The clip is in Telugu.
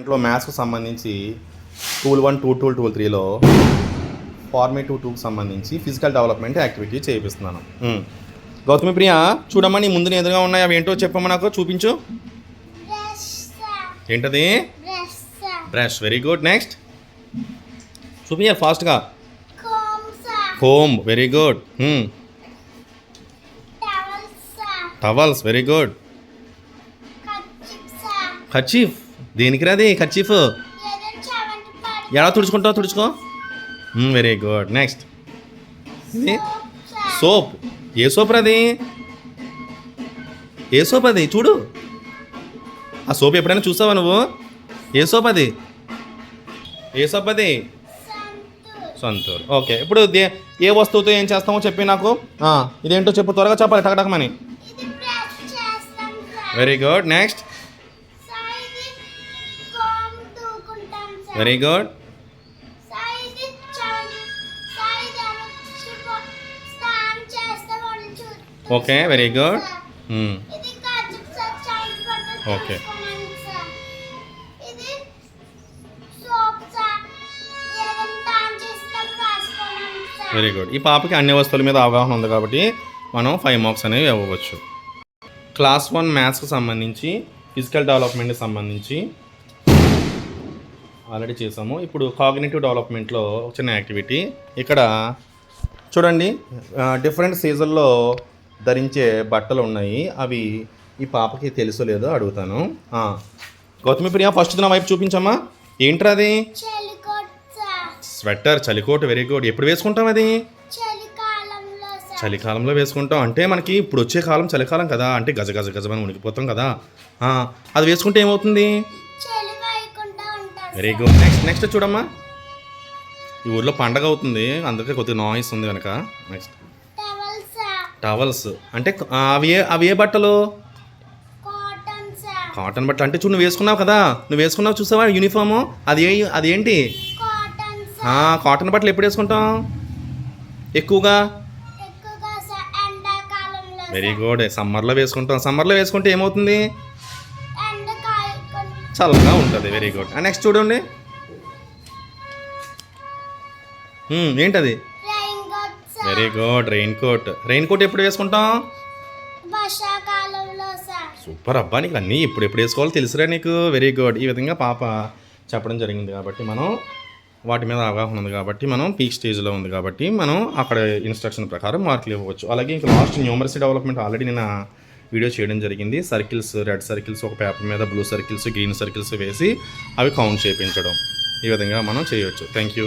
డెవలప్మెంట్లో మ్యాథ్స్కి సంబంధించి టూల్ 1, టూల్ 3లో ఫార్మేటివ్ 2కి సంబంధించి ఫిజికల్ డెవలప్మెంట్ యాక్టివిటీ చేయిస్తున్నాను. గౌతమి ప్రియ, చూడమ్మా నీ ముందు ఎదురుగా ఉన్నాయి, అవి ఏంటో చెప్పమ్మా, నాకు చూపించు. ఏంటది? బ్రష్. Very good. నెక్స్ట్ చూపించాలి ఫాస్ట్గా. Comb. Very good. Towels. Very good. Kerchief. దేనికి రాది కర్చీఫ్? ఎలా తుడుచుకుంటావు? తుడుచుకో. Very good. Next soap. ఏ సోప్ రాది? ఏ సోప్ అది? చూడు, ఆ సోప్ ఎప్పుడైనా చూసావా నువ్వు? ఏ సోప్ అది? ఏ సోప్ అది? సంతూర్. ఓకే, ఇప్పుడు ఏ వస్తువుతో ఏం చేస్తామో చెప్పి నాకు. ఇదేంటో చెప్పు, త్వరగా చెప్పాలి, టకటకమని. Very good. Next. Very good. Okay, very good. Okay, very good. ఈ పాపకి అన్ని వస్తువుల మీద అవగాహన ఉంది కాబట్టి మనం 5 మార్క్స్ అనేవి ఇవ్వవచ్చు. క్లాస్ 1 మ్యాథ్స్కి సంబంధించి ఫిజికల్ డెవలప్మెంట్కి సంబంధించి ఆల్రెడీ చేసాము. ఇప్పుడు కాగ్నిటివ్ డెవలప్మెంట్లో చిన్న యాక్టివిటీ. ఇక్కడ చూడండి, డిఫరెంట్ సీజన్లో ధరించే బట్టలు ఉన్నాయి. అవి ఈ పాపకి తెలుసో లేదో అడుగుతాను. గౌతమి ప్రియ, ఫస్ట్ నా వైపు చూపించమ్మా. ఏంట్రా అది? స్వెటర్. చలికోట్. Very good. ఎప్పుడు వేసుకుంటాం అది? చలికాలంలో వేసుకుంటాం. అంటే మనకి ఇప్పుడు వచ్చే కాలం చలికాలం కదా, అంటే గజ గజ గజమని ఉనికిపోతాం కదా. అది వేసుకుంటే ఏమవుతుంది? Very good. నెక్స్ట్ చూడమ్మా, ఈ ఊర్లో పండగ అవుతుంది, అందుకే కొద్దిగా నాయిస్ ఉంది కనుక. Next towels. అంటే అవి ఏ బట్టలు? కాటన్ బట్టలు. అంటే చూడు, నువ్వు వేసుకున్నావు కదా, నువ్వు వేసుకున్నావు చూసావా యూనిఫాము, అది ఏంటి? కాటన్ బట్టలు ఎప్పుడు వేసుకుంటాం ఎక్కువగా? Very good. సమ్మర్లో వేసుకుంటాం. సమ్మర్లో వేసుకుంటే ఏమవుతుంది? చల్లగా ఉంటుంది. Very good. నెక్స్ట్ చూడండి, ఏంటది? Very good. Raincoat. Raincoat ఎప్పుడు వేసుకుంటాం? సూపర్ అబ్బా, నీకు అన్నీ ఎప్పుడు వేసుకోవాలో తెలుసురా నీకు. Very good. ఈ విధంగా పాప చెప్పడం జరిగింది కాబట్టి మనం వాటి మీద అవగాహన ఉంది కాబట్టి మనం పీక్ స్టేజ్లో ఉంది కాబట్టి మనం అక్కడ ఇన్స్ట్రక్షన్ ప్రకారం మార్కులు ఇవ్వవచ్చు. అలాగే ఇంకా లాస్ట్ న్యూమరసీ డెవలప్మెంట్ ఆల్రెడీ నేను వీడియో చేయడం జరిగింది. సర్కిల్స్, రెడ్ సర్కిల్స్ ఒక పేపర్ మీద, బ్లూ సర్కిల్స్, గ్రీన్ సర్కిల్స్ వేసి అవి కౌంట్ చేయించడం. ఈ విధంగా మనం చేయవచ్చు. Thank you.